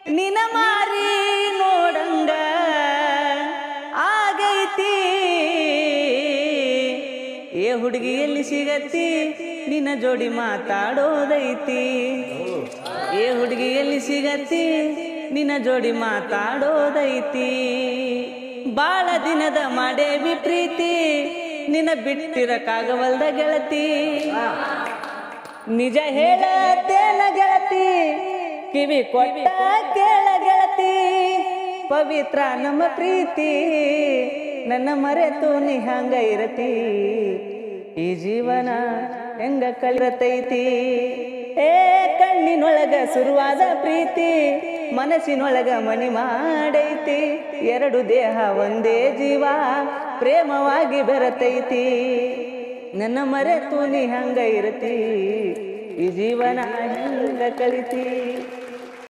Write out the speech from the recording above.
ನಿನ ಮಾರಿ ನೋಡಂಗ ಆಗೈತಿ ಏ ಹುಡುಗಿ ಎಲ್ಲಿ ಸಿಗತ್ತಿ ನಿನ್ನ ಜೋಡಿ ಮಾತಾಡೋದೈತಿ ಏ ಹುಡುಗಿ ಎಲ್ಲಿ ಸಿಗತ್ತಿ ನಿನ್ನ ಜೋಡಿ ಮಾತಾಡೋದೈತಿ ಬಾಳ ದಿನದ ಮಾಡೇವಿ ಪ್ರೀತಿ ನಿನ್ನ ಬಿಟ್ಟಿರಕ್ಕಾಗವಲ್ದ ಗೆಳತಿ ನಿಜ ಹೇಳತ್ತೇನ ಗೆಳತಿ ಕಿವಿ ಕೊಟ್ಟ ಕೇಳ ಗೆಳತಿ ಪವಿತ್ರ ನಮ್ಮ ಪ್ರೀತಿ ನನ್ನ ಮರೆತು ನೀ ಹಂಗ ಇರತಿ ಈ ಜೀವನ ಹೆಂಗ ಕಲಿರತೈತಿ ಏ ಕಣ್ಣಿನೊಳಗ ಶುರುವಾದ ಪ್ರೀತಿ ಮನಸ್ಸಿನೊಳಗ ಮನಿ ಮಾಡೈತಿ ಎರಡು ದೇಹ ಒಂದೇ ಜೀವ ಪ್ರೇಮವಾಗಿ ಬೆರತೈತಿ ನನ್ನ ಮರೆತು ನೀ ಹಂಗ ಇರತಿ ಈ ಜೀವನ ಹೆಂಗ ಕಲಿತಿ